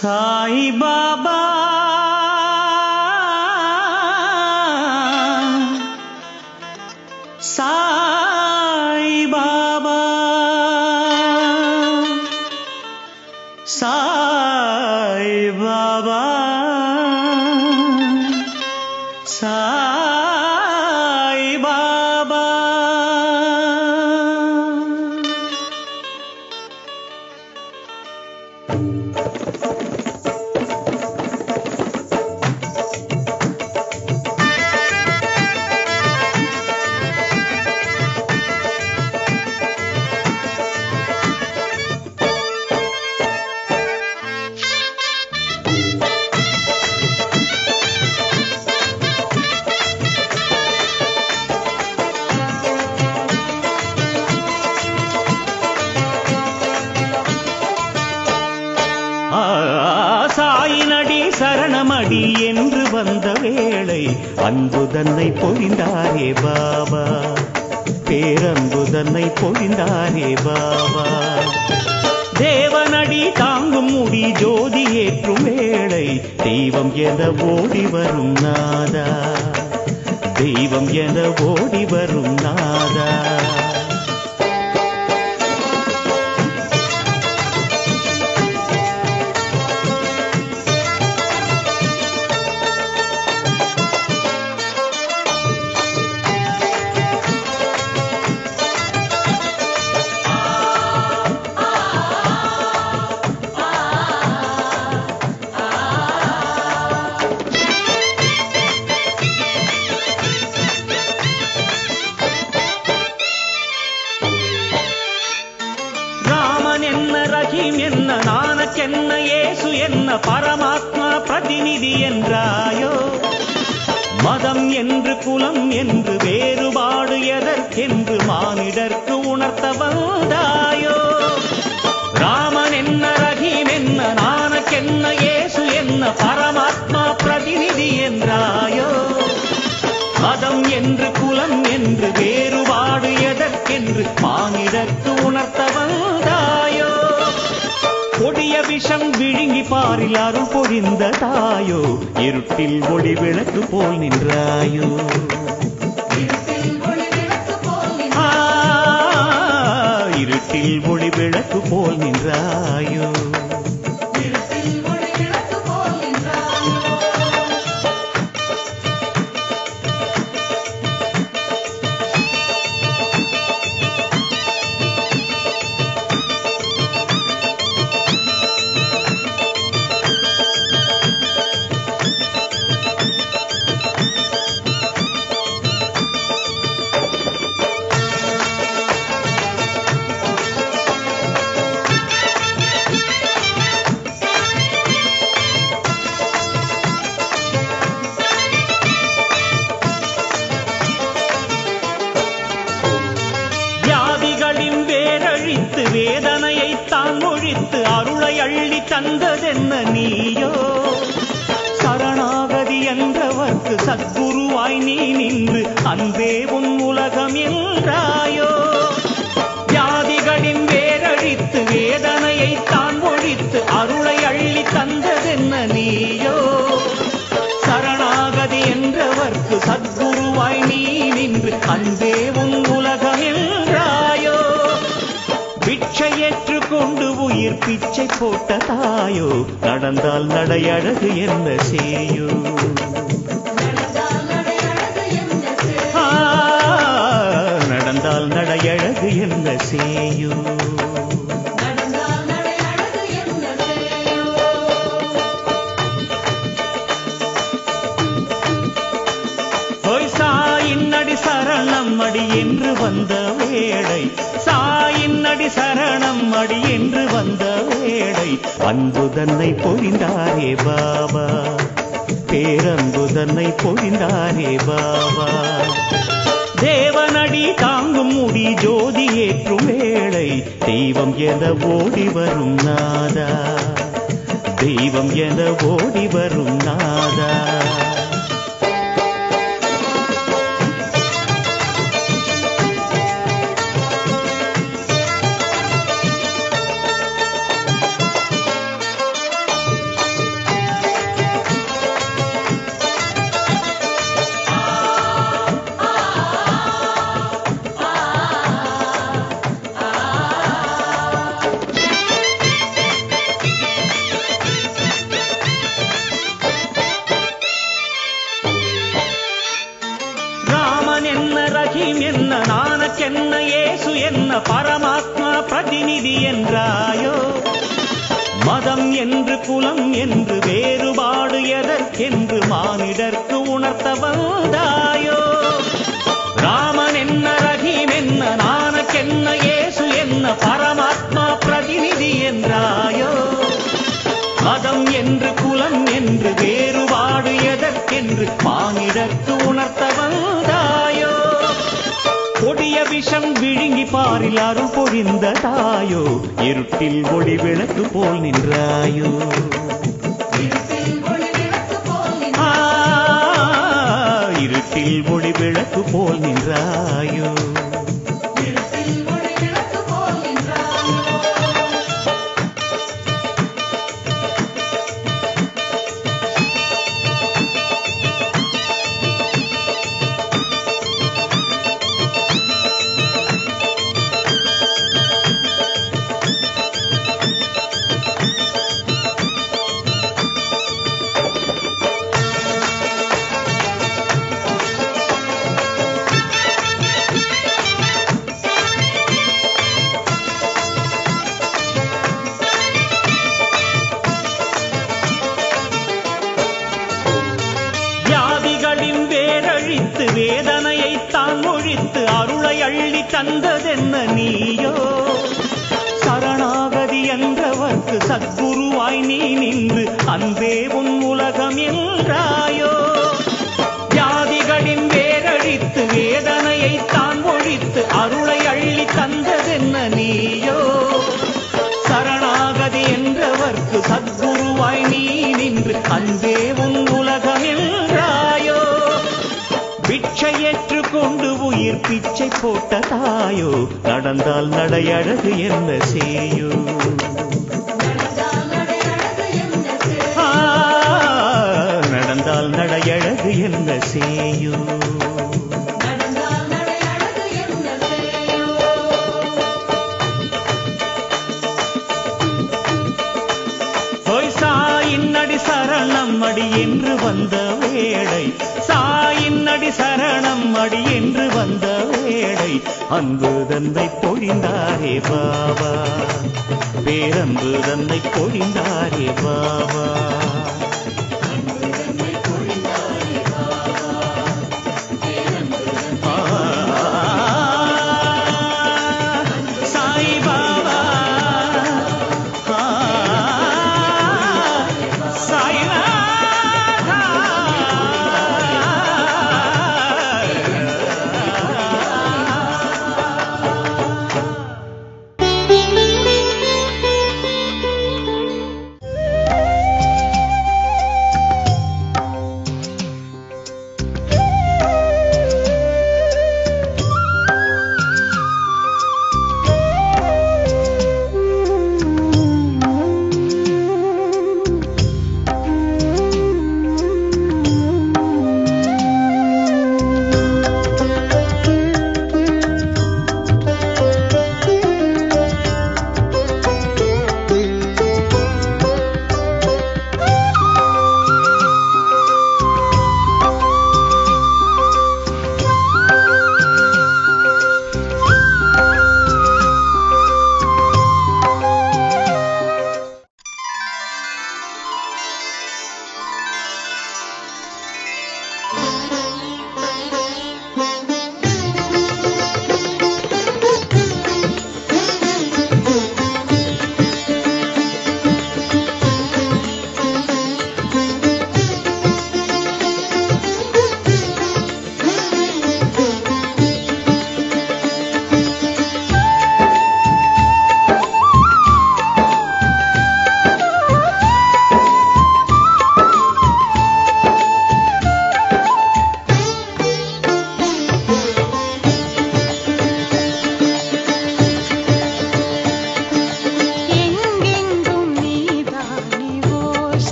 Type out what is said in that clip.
சாய் பாபா சாய் பாபா சாய் பாபா சாய் பாபா. சாயினடி சரணமடி என்று வந்த வேளை அன்பு தன்னை பொழிந்தாரே பாபா, பேரன்பு தன்னை பொழிந்தாரே பாபா. தேவனடி தாங்கும் முடி ஜோதி ஏற்றும் வேளை தெய்வம் என ஓடி வரும் நாதா, தெய்வம் என ஓடி வரும் நாதா. என்ன நானக்கென்ன ஏசு என்ன பரமாத்மா பிரதிநிதி என்றாயோ, மதம் என்று குலம் என்று வேறுபாடு எதற்கென்று மானிடர்க்கு உணர்த்த வந்தாயோ. ராமன் என்ன ரஹீம் என்ன நானக்கென்ன ஏசு என்ன பரமாத்மா பிரதிநிதி என்றாயோ, மதம் என்று குலம் என்று வேறுபாடு எதற்கென்று மானிடர்க்கு உணர்த்த வந்தாயோ. கொடிய விஷம் விழுங்கி பாரில் அருள் பொழிந்த தாயோ, இருட்டில் ஒளி விளக்கு போல் நின்றாயோ. இருட்டில் ஒளி விளக்கு போல் நின்றாயோ. வேதனையை தான் ஒழித்து அருளை அள்ளி தந்ததென்ன நீயோ. சரணாகதி என்றவர்க்கு சத்குருவாய் நீ நின்று அன்பே உன் உலகம் என்றாயோ. வியாதிகளின் வேரழித்து வேதனையை தான் ஒழித்து அருளை அள்ளி தந்ததென்ன நீயோ. சரணாகதி என்றவர்க்கு சத்குருவாய் நீ நின்று அன்பே உன் உலகம் என்றாயோ. பிச்சை ஏற்றுக்கொண்டு உயிர் பிச்சை போட்ட தாயோ, நடந்தால் நடையழகு என்ன செய்யோ. நடந்தால் நடையழகு என்ன செய்யோ. சாயின் அடி சரணம் அடி என்று வந்த வேளை, சாயின் அடி சரணம் அடி என்று வந்த வேளை அன்பு தன்னை பொழிந்தாரே பாபா, பேரன்பு தன்னை பொழிந்தாரே பாபா. தேவனடி தாங்கும் முடி ஜோதி ஏற்றும் வேளை தெய்வம் என ஓடி வரும் நாதா, தெய்வம் என ஓடி வரும் நாதா. என்ன ரஹீம் என்ன நானக்கென்ன இயேசு என்ன பரமாத்மா பிரதிநிதி என்றாயோ மதம் என்று குலம் என்று வேறுபாடு எதற்கென்று மானிடர்க்கு உணர்த்த வந்தாயோ ராமன் என்ன ரஹீம் என்ன நானக்கென்ன இயேசு என்ன பரமாத்மா பிரதிநிதி என்றாயோ மதம் என்று குலம் என்று வேறுபாடு எதற்கென்று மானிடர்க்கு உணர்த்த வந்தாயோ கொடிய விஷம் விழுங்கி பாரில் அருள் பொழிந்த தாயோ இருட்டில் ஒளி விளக்கு போல் நின்றாயோ இருட்டில் ஒளி விளக்கு போல் நின்றாயோ வேதனையை தான் ஒழித்து அருளை அள்ளி தந்ததென்ன நீயோ சரணாகதி என்றவர்க்கு சத்குருவாய் நீ நின்று அன்பே உன் உலகம் என்றாயோ வியாதிகளின் வேரழித்து வேதனையை தான் ஒழித்து அருளை அள்ளி தந்ததென்ன நீயோ சரணாகதி என்றவர்க்கு சத்குருவாய் நீ நின்று அன்பே உன் உலகம் என்றாயோ பிச்சை ஏற்றுக்கொண்டு உயிர் பிச்சை போட்ட தாயோ நடந்தால் நடையழகு என்ன செய்யோ நடந்தால் நடையழகு என்ன செய்யோ சாயின் அடி சரணம் அடி என்று வந்த வேளை சாயின் அடி சரணம் அடி என்று வந்த வேளை அன்பு தந்தை பொழிந்தாரே பாபா பேரன்பு தந்தை பொழிந்தாரே பாபா